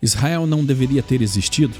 Israel não deveria ter existido,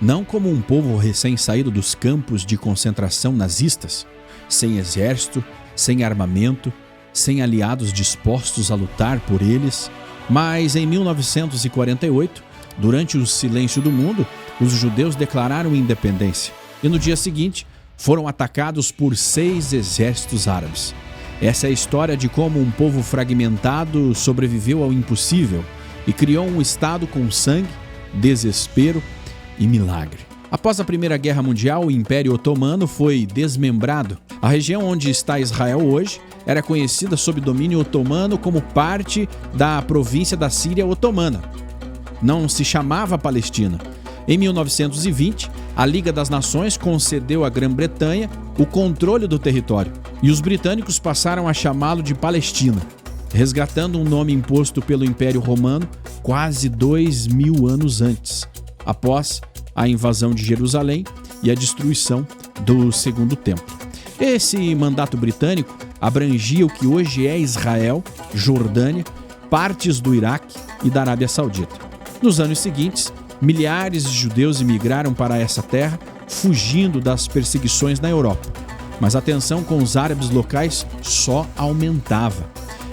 não como um povo recém-saído dos campos de concentração nazistas, sem exército, sem armamento, sem aliados dispostos a lutar por eles, mas em 1948, durante o silêncio do mundo, os judeus declararam independência e no dia seguinte foram atacados por 6 exércitos árabes. Essa é a história de como um povo fragmentado sobreviveu ao impossível e criou um Estado com sangue, desespero e milagre. Após a Primeira Guerra Mundial, o Império Otomano foi desmembrado. A região onde está Israel hoje era conhecida sob domínio otomano como parte da província da Síria Otomana. Não se chamava Palestina. Em 1920, a Liga das Nações concedeu à Grã-Bretanha o controle do território e os britânicos passaram a chamá-lo de Palestina, resgatando um nome imposto pelo Império Romano quase 2000 anos antes, após a invasão de Jerusalém e a destruição do Segundo Templo. Esse mandato britânico abrangia o que hoje é Israel, Jordânia, partes do Iraque e da Arábia Saudita. Nos anos seguintes, milhares de judeus imigraram para essa terra, fugindo das perseguições na Europa. Mas a tensão com os árabes locais só aumentava.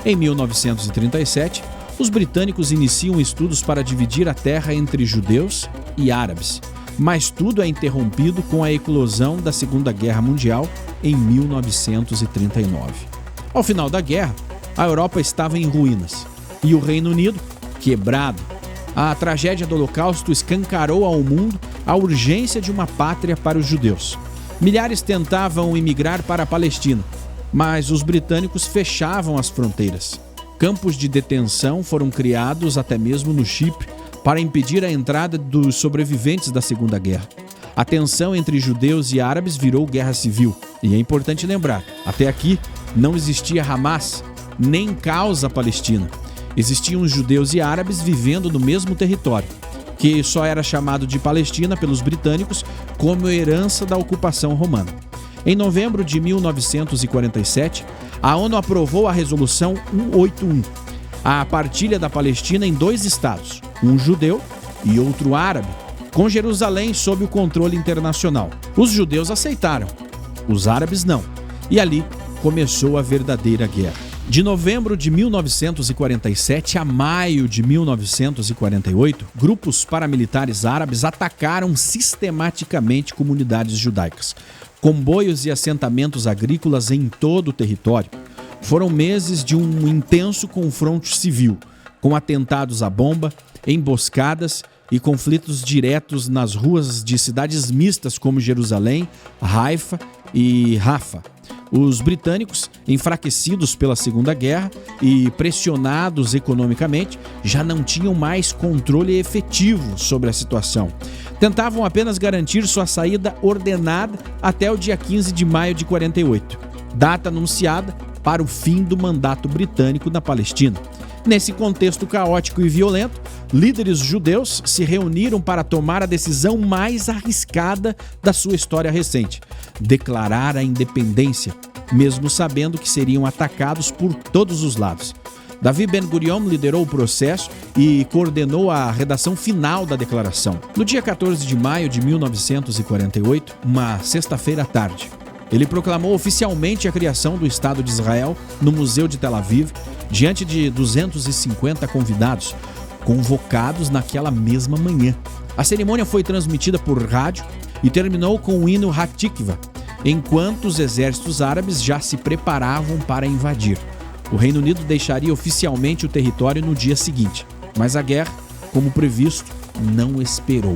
Em 1937, os britânicos iniciam estudos para dividir a terra entre judeus e árabes, mas tudo é interrompido com a eclosão da Segunda Guerra Mundial em 1939. Ao final da guerra, a Europa estava em ruínas e o Reino Unido quebrado. A tragédia do Holocausto escancarou ao mundo a urgência de uma pátria para os judeus. Milhares tentavam emigrar para a Palestina, mas os britânicos fechavam as fronteiras. Campos de detenção foram criados até mesmo no Chipre para impedir a entrada dos sobreviventes da Segunda Guerra. A tensão entre judeus e árabes virou guerra civil. E é importante lembrar, até aqui não existia Hamas, nem causa palestina. Existiam judeus e árabes vivendo no mesmo território, que só era chamado de Palestina pelos britânicos como herança da ocupação romana. Em novembro de 1947, a ONU aprovou a Resolução 181, a partilha da Palestina em 2 estados, um judeu e outro árabe, com Jerusalém sob o controle internacional. Os judeus aceitaram, os árabes não, e ali começou a verdadeira guerra. De novembro de 1947 a maio de 1948, grupos paramilitares árabes atacaram sistematicamente comunidades judaicas, comboios e assentamentos agrícolas em todo o território. Foram meses de um intenso confronto civil, com atentados à bomba, emboscadas e conflitos diretos nas ruas de cidades mistas como Jerusalém, Haifa e Rafa. Os britânicos, enfraquecidos pela Segunda Guerra e pressionados economicamente, já não tinham mais controle efetivo sobre a situação. Tentavam apenas garantir sua saída ordenada até o dia 15 de maio de 48, data anunciada para o fim do mandato britânico na Palestina. Nesse contexto caótico e violento, líderes judeus se reuniram para tomar a decisão mais arriscada da sua história recente: declarar a independência, mesmo sabendo que seriam atacados por todos os lados. Davi Ben-Gurion liderou o processo e coordenou a redação final da declaração. No dia 14 de maio de 1948, uma sexta-feira à tarde, ele proclamou oficialmente a criação do Estado de Israel no Museu de Tel Aviv, diante de 250 convidados, convocados naquela mesma manhã. A cerimônia foi transmitida por rádio e terminou com o hino Hatikva, enquanto os exércitos árabes já se preparavam para invadir. O Reino Unido deixaria oficialmente o território no dia seguinte, mas a guerra, como previsto, não esperou.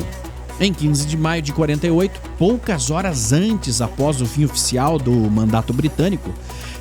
Em 15 de maio de 48, poucas horas antes após o fim oficial do mandato britânico,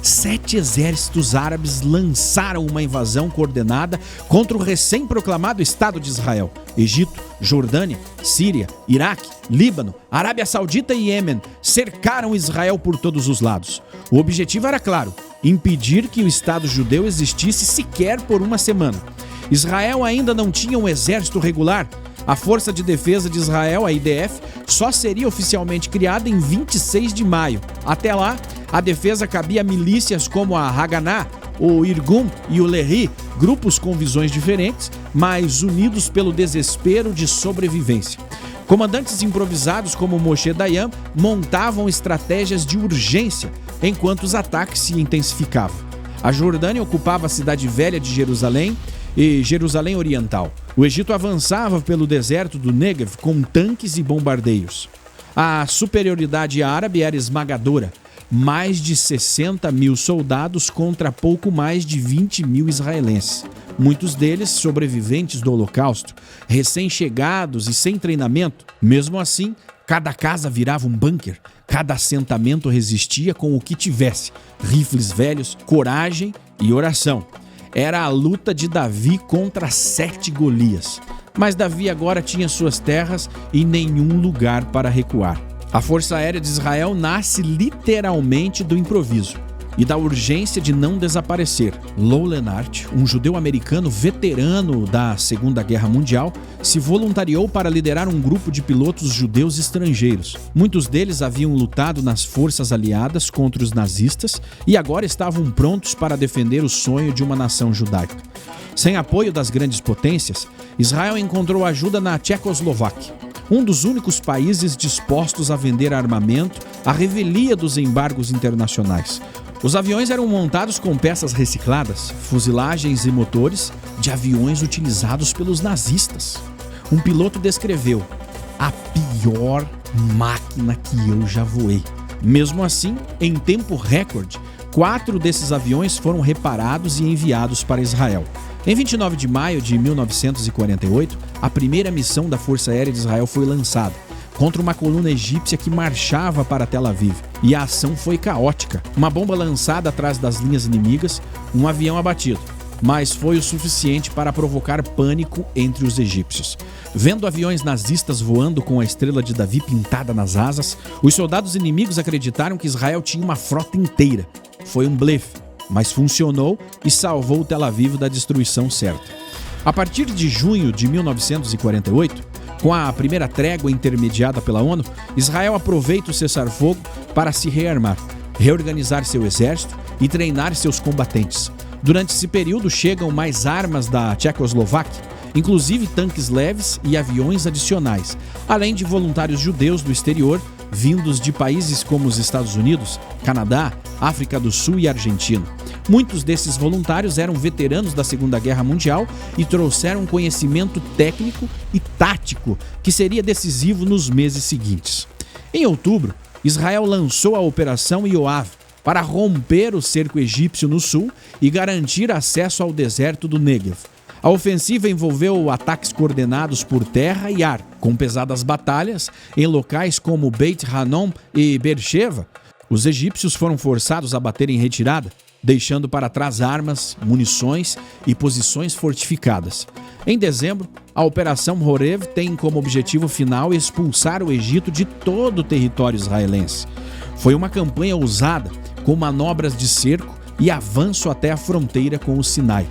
7 exércitos árabes lançaram uma invasão coordenada contra o recém-proclamado Estado de Israel. Egito, Jordânia, Síria, Iraque, Líbano, Arábia Saudita e Iêmen cercaram Israel por todos os lados. O objetivo era claro: impedir que o Estado judeu existisse sequer por uma semana. Israel ainda não tinha um exército regular. A Força de Defesa de Israel, a IDF, só seria oficialmente criada em 26 de maio. Até lá, a defesa cabia a milícias como a Haganah, o Irgun e o Lehi, grupos com visões diferentes, mas unidos pelo desespero de sobrevivência. Comandantes improvisados como Moshe Dayan montavam estratégias de urgência enquanto os ataques se intensificavam. A Jordânia ocupava a cidade velha de Jerusalém e Jerusalém Oriental. O Egito avançava pelo deserto do Negev com tanques e bombardeios. A superioridade árabe era esmagadora. Mais de 60 mil soldados contra pouco mais de 20 mil israelenses. Muitos deles sobreviventes do Holocausto, recém-chegados e sem treinamento. Mesmo assim, cada casa virava um bunker, cada assentamento resistia com o que tivesse: rifles velhos, coragem e oração. Era a luta de Davi contra 7 Golias. Mas Davi agora tinha suas terras e nenhum lugar para recuar. A Força Aérea de Israel nasce literalmente do improviso e da urgência de não desaparecer. Lou Lenart, um judeu americano veterano da Segunda Guerra Mundial, se voluntariou para liderar um grupo de pilotos judeus estrangeiros. Muitos deles haviam lutado nas forças aliadas contra os nazistas e agora estavam prontos para defender o sonho de uma nação judaica. Sem apoio das grandes potências, Israel encontrou ajuda na Tchecoslováquia, um dos únicos países dispostos a vender armamento à revelia dos embargos internacionais. Os aviões eram montados com peças recicladas, fuzilagens e motores de aviões utilizados pelos nazistas. Um piloto descreveu: a pior máquina que eu já voei. Mesmo assim, em tempo recorde, 4 desses aviões foram reparados e enviados para Israel. Em 29 de maio de 1948, a primeira missão da Força Aérea de Israel foi lançada contra uma coluna egípcia que marchava para Tel Aviv. E a ação foi caótica. Uma bomba lançada atrás das linhas inimigas, um avião abatido. Mas foi o suficiente para provocar pânico entre os egípcios. Vendo aviões nazistas voando com a estrela de Davi pintada nas asas, os soldados inimigos acreditaram que Israel tinha uma frota inteira. Foi um blefe, mas funcionou e salvou Tel Aviv da destruição certa. A partir de junho de 1948, com a primeira trégua intermediada pela ONU, Israel aproveita o cessar-fogo para se rearmar, reorganizar seu exército e treinar seus combatentes. Durante esse período chegam mais armas da Tchecoslováquia, inclusive tanques leves e aviões adicionais, além de voluntários judeus do exterior, vindos de países como os Estados Unidos, Canadá, África do Sul e Argentina. Muitos desses voluntários eram veteranos da Segunda Guerra Mundial e trouxeram conhecimento técnico e tático que seria decisivo nos meses seguintes. Em outubro, Israel lançou a Operação Yoav para romper o cerco egípcio no sul e garantir acesso ao deserto do Negev. A ofensiva envolveu ataques coordenados por terra e ar, com pesadas batalhas em locais como Beit Hanom e Beersheba. Os egípcios foram forçados a bater em retirada, deixando para trás armas, munições e posições fortificadas. Em dezembro, a Operação Horev tem como objetivo final expulsar o Egito de todo o território israelense. Foi uma campanha ousada, com manobras de cerco e avanço até a fronteira com o Sinai.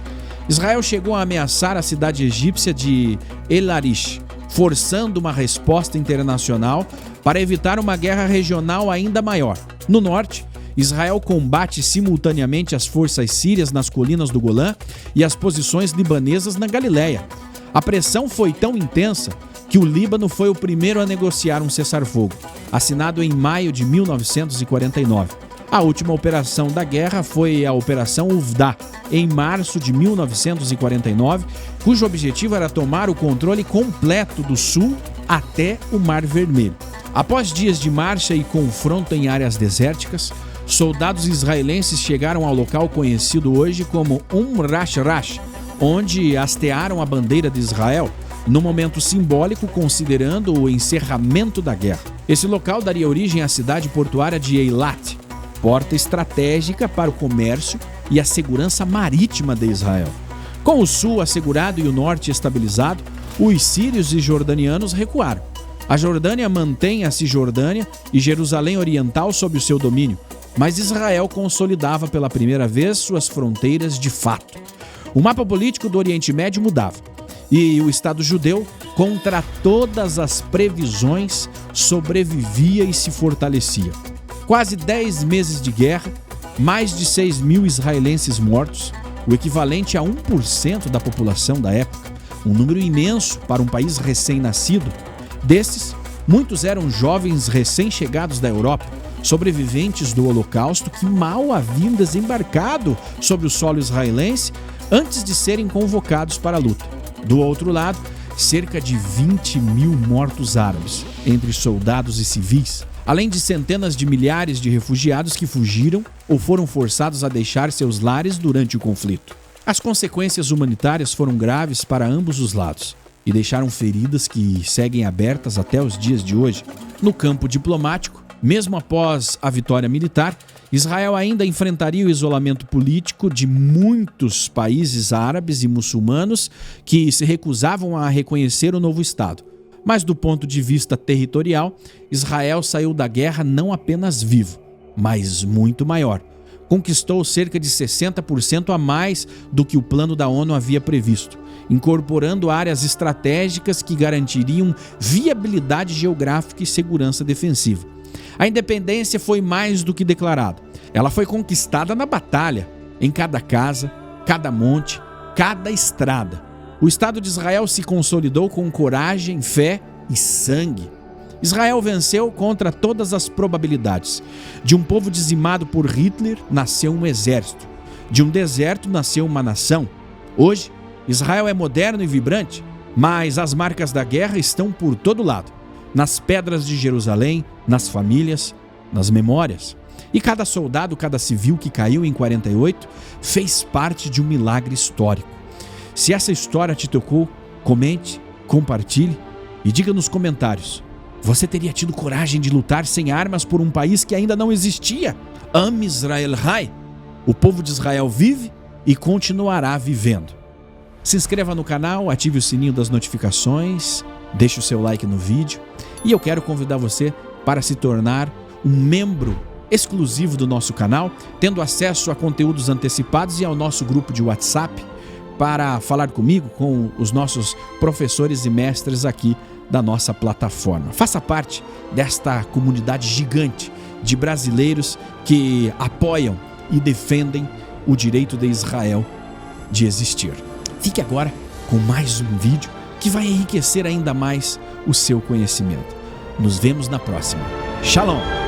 Israel chegou a ameaçar a cidade egípcia de El Arish, forçando uma resposta internacional para evitar uma guerra regional ainda maior. No norte, Israel combate simultaneamente as forças sírias nas colinas do Golã e as posições libanesas na Galileia. A pressão foi tão intensa que o Líbano foi o primeiro a negociar um cessar-fogo, assinado em maio de 1949. A última operação da guerra foi a Operação Uvda, em março de 1949, cujo objetivo era tomar o controle completo do sul até o Mar Vermelho. Após dias de marcha e confronto em áreas desérticas, soldados israelenses chegaram ao local conhecido hoje como Rash Rash, onde hastearam a bandeira de Israel, num momento simbólico considerando o encerramento da guerra. Esse local daria origem à cidade portuária de Eilat, porta estratégica para o comércio e a segurança marítima de Israel. Com o sul assegurado e o norte estabilizado, os sírios e jordanianos recuaram. A Jordânia mantém a Cisjordânia e Jerusalém Oriental sob o seu domínio, mas Israel consolidava pela primeira vez suas fronteiras de fato. O mapa político do Oriente Médio mudava, e o Estado judeu, contra todas as previsões, sobrevivia e se fortalecia. Quase 10 meses de guerra, mais de 6 mil israelenses mortos, o equivalente a 1% da população da época, um número imenso para um país recém-nascido. Desses, muitos eram jovens recém-chegados da Europa, sobreviventes do Holocausto que mal haviam desembarcado sobre o solo israelense antes de serem convocados para a luta. Do outro lado, cerca de 20 mil mortos árabes, entre soldados e civis, além de centenas de milhares de refugiados que fugiram ou foram forçados a deixar seus lares durante o conflito. As consequências humanitárias foram graves para ambos os lados e deixaram feridas que seguem abertas até os dias de hoje. No campo diplomático, mesmo após a vitória militar, Israel ainda enfrentaria o isolamento político de muitos países árabes e muçulmanos que se recusavam a reconhecer o novo Estado. Mas do ponto de vista territorial, Israel saiu da guerra não apenas vivo, mas muito maior. Conquistou cerca de 60% a mais do que o plano da ONU havia previsto, incorporando áreas estratégicas que garantiriam viabilidade geográfica e segurança defensiva. A independência foi mais do que declarada. Ela foi conquistada na batalha, em cada casa, cada monte, cada estrada. O Estado de Israel se consolidou com coragem, fé e sangue. Israel venceu contra todas as probabilidades. De um povo dizimado por Hitler, nasceu um exército. De um deserto, nasceu uma nação. Hoje, Israel é moderno e vibrante, mas as marcas da guerra estão por todo lado. Nas pedras de Jerusalém, nas famílias, nas memórias. E cada soldado, cada civil que caiu em 48 fez parte de um milagre histórico. Se essa história te tocou, comente, compartilhe e diga nos comentários: você teria tido coragem de lutar sem armas por um país que ainda não existia? Am Israel Hai. O povo de Israel vive e continuará vivendo. Se inscreva no canal, ative o sininho das notificações, deixe o seu like no vídeo e eu quero convidar você para se tornar um membro exclusivo do nosso canal, tendo acesso a conteúdos antecipados e ao nosso grupo de WhatsApp para falar comigo, com os nossos professores e mestres aqui da nossa plataforma. Faça parte desta comunidade gigante de brasileiros que apoiam e defendem o direito de Israel de existir. Fique agora com mais um vídeo que vai enriquecer ainda mais o seu conhecimento. Nos vemos na próxima. Shalom!